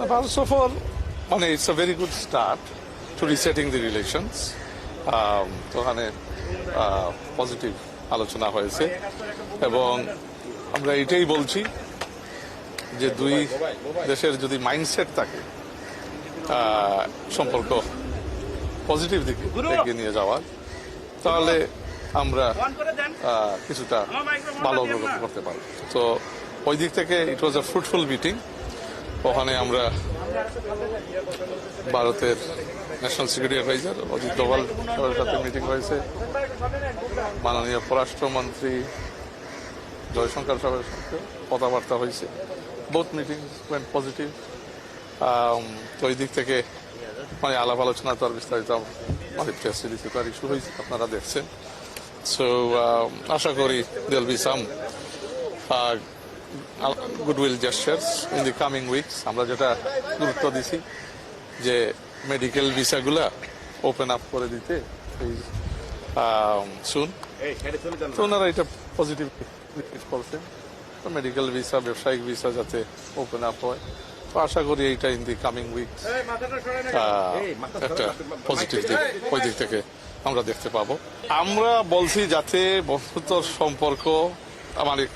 First of all, it's a very good start to resetting the relations. তো ওখানে positive আলোচনা হয়েছে এবং আমরা এটাই বলছি যে দুই দেশের যদি মাইন্ডসেট থাকে সম্পর্ক পজিটিভ দিকে এগিয়ে নিয়ে যাওয়ার, তাহলে আমরা কিছুটা ভালো অগ্রগতি করতে পারব। তো ওই দিক থেকে ইট ওয়াজ আ ফ্রুটফুল মিটিং। ওখানে আমরা ভারতের national security adviser Ajit Doval সাহেবের সাথে মিটিং হয়েছে, মাননীয় পররাষ্ট্রমন্ত্রী জয়শঙ্কর সাহেবের সাথে কথাবার্তা হয়েছে। Both meeting went positive. তো ওই দিক থেকে আলাপ আলোচনা তো আর বিস্তারিত প্রেস রিলিজে তো আর ইস্যু হয়েছে, আপনারা দেখছেন। সো আশা করি there be some goodwill gestures in the coming weeks. আমরা যেটা গুরুত্ব দিছি যে মেডিকেল ভিসাগুলা ওপেন আপ করে দিতে শুন, তো ওনারা এটা পজিটিভ করছেন। তো মেডিকেল ভিসা, ব্যবসায়িক ভিসা যাতে ওপেন আপ হয়, তো আশা করি এইটা ইন দি কামিং উইকস একটা পজিটিভ দিক ওই দিক থেকে আমরা দেখতে পাবো। আমরা বলছি যাতে বন্ধুত্বর সম্পর্ক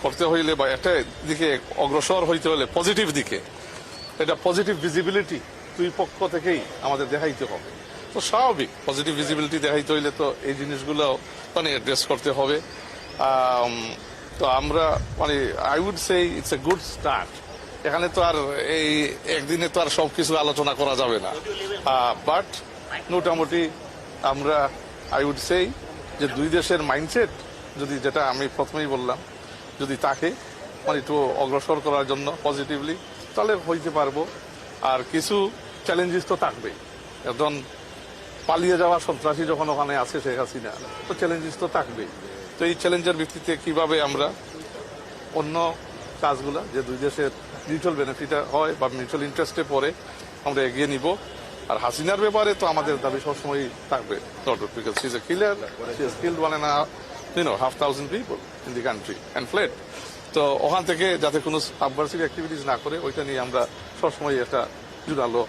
করতে হইলে বা একটা দিকে অগ্রসর হইতে হলে পজিটিভ দিকে, এটা পজিটিভ ভিজিবিলিটি দুই পক্ষ থেকেই আমাদের দেখাইতে হবে। তো স্বাভাবিক পজিটিভ ভিজিবিলিটি দেখাইতে হইলে তো এই জিনিসগুলো অ্যাড্রেস করতে হবে। তো আমরা I would say it's a good start. এখানে তো আর এই একদিনে তো আর সবকিছু আলোচনা করা যাবে না, বাট মোটামুটি আমরা আই উড সে যে দুই দেশের মাইন্ডসেট যদি, যেটা আমি প্রথমেই বললাম, যদি তাকে একটু অগ্রসর করার জন্য পজিটিভলি, তাহলে হইতে পারবো। আর কিছু চ্যালেঞ্জেস তো থাকবেই। একজন পালিয়ে যাওয়া সন্ত্রাসী যখন ওখানে আছে শেখ হাসিনা, তো চ্যালেঞ্জেস তো থাকবেই। তো এই চ্যালেঞ্জের ভিত্তিতে কিভাবে আমরা অন্য কাজগুলা যে দুই দেশের মিউচুয়াল বেনিফিট হয় বা মিউচুয়াল ইন্টারেস্টে পড়ে আমরা এগিয়ে নিব। আর হাসিনার ব্যাপারে তো আমাদের দাবি সবসময় থাকবে, because she is a killer, she is killed 1,500 people in the country and fled. তো ওখান থেকে যাতে কোনো সাবভার্সিভ অ্যাক্টিভিটিস না করে, ওইটা নিয়ে আমরা সবসময় একটা জোরালো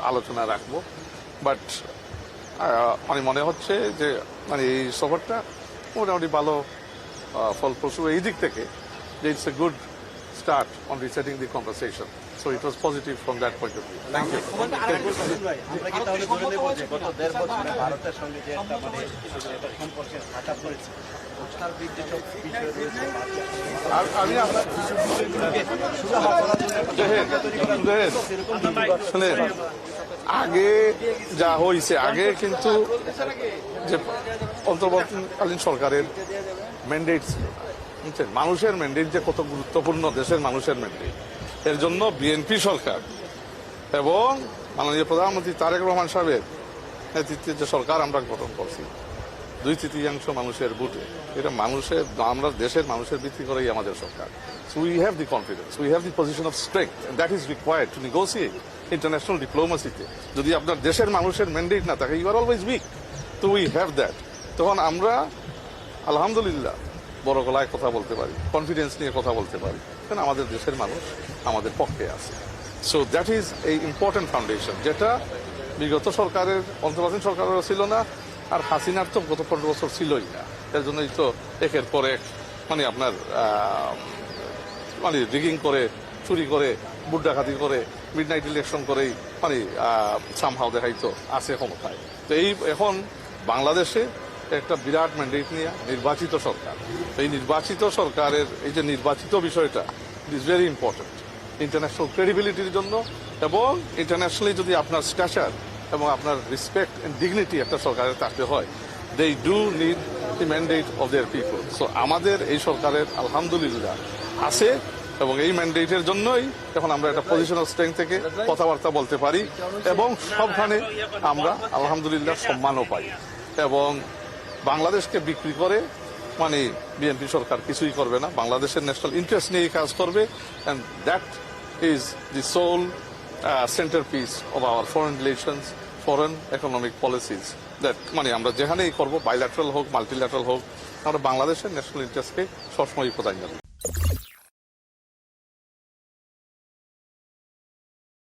আলোচনা রাখবো। বাট মনে হচ্ছে যে এই সফরটা মোটামুটি ভালো ফলপ্রসূ এই দিক থেকে, যে it's a good start on resetting the conversation. So it was positive from that point of view. Thank you. আগে যা হয়েছে, আগে কিন্তু যে অন্তর্বর্তীকালীন সরকারের ম্যান্ডেট ছিল, মানুষের ম্যান্ডেট যে কত গুরুত্বপূর্ণ, দেশের মানুষের ম্যান্ডেট, এর জন্য বিএনপি সরকার এবং মাননীয় প্রধানমন্ত্রী তারেক রহমান সাহেবের নেতৃত্বে যে সরকার আমরা গঠন করছি 2/3 মানুষের ভোটে, এটা আমরা দেশের মানুষের ভিত্তি করেই আমাদের সরকার। So we have the confidence, we have the position of strength, and that is required to negotiate international ডিপ্লোমেসিতে। যদি আপনার দেশের মানুষের ম্যান্ডেট না থাকে, ইউ আর অলওয়েজ উইক। তো উই হ্যাভ দ্যাট। তখন আমরা আলহামদুলিল্লাহ বড় গলায় কথা বলতে পারি, কনফিডেন্স নিয়ে কথা বলতে পারি, কারণ আমাদের দেশের মানুষ আমাদের পক্ষে আছে। সো দ্যাট ইজ এই ইম্পর্টেন্ট ফাউন্ডেশন, যেটা বিগত সরকারের, অন্তর্বর্তী সরকারেরও ছিল না, আর হাসিনার তো গত 15 বছর ছিলই না। এর জন্যই তো একের পর এক আপনার রিগিং করে, চুরি করে, বুট ডাকাতি করে, মিডনাইট ইলেকশন করেই সামহাও দেখাইতো আছে ক্ষমতায়। তো এই এখন বাংলাদেশে একটা বিরাট ম্যান্ডেট নিয়ে নির্বাচিত সরকার, এই নির্বাচিত সরকারের এই যে নির্বাচিত বিষয়টা ইজ ভেরি ইম্পর্টেন্ট ইন্টারন্যাশনাল ক্রেডিবিলিটির জন্য, এবং ইন্টারন্যাশনালি যদি আপনার স্ট্যাচার এবং আপনার রেসপেক্ট এন্ড ডিগনিটি একটা সরকারের থাকতে হয়, they do need the mandate of their people. So আমাদের এই সরকারের আলহামদুলিল্লাহ আছে, এবং এই ম্যান্ডেটের জন্যই এখন আমরা একটা পজিশন অফ স্ট্রেংথ থেকে কথাবার্তা বলতে পারি, এবং সবখানে আমরা আলহামদুলিল্লাহ সম্মানও পাই। এবং বাংলাদেশকে বিক্রি করে বিএনপি সরকার কিছুই করবে না, বাংলাদেশের ন্যাশনাল ইন্টারেস্ট নিয়ে কাজ করবে, and that is the sole centrepiece of our foreign relations, foreign economic policies. দ্যাট আমরা যেখানেই করবো, বাইল্যাটারাল হোক, মাল্টিল্যাটারাল হোক, আমরা বাংলাদেশের ন্যাশনাল ইন্টারেস্টকে সবসময় প্রাধান্য দিই।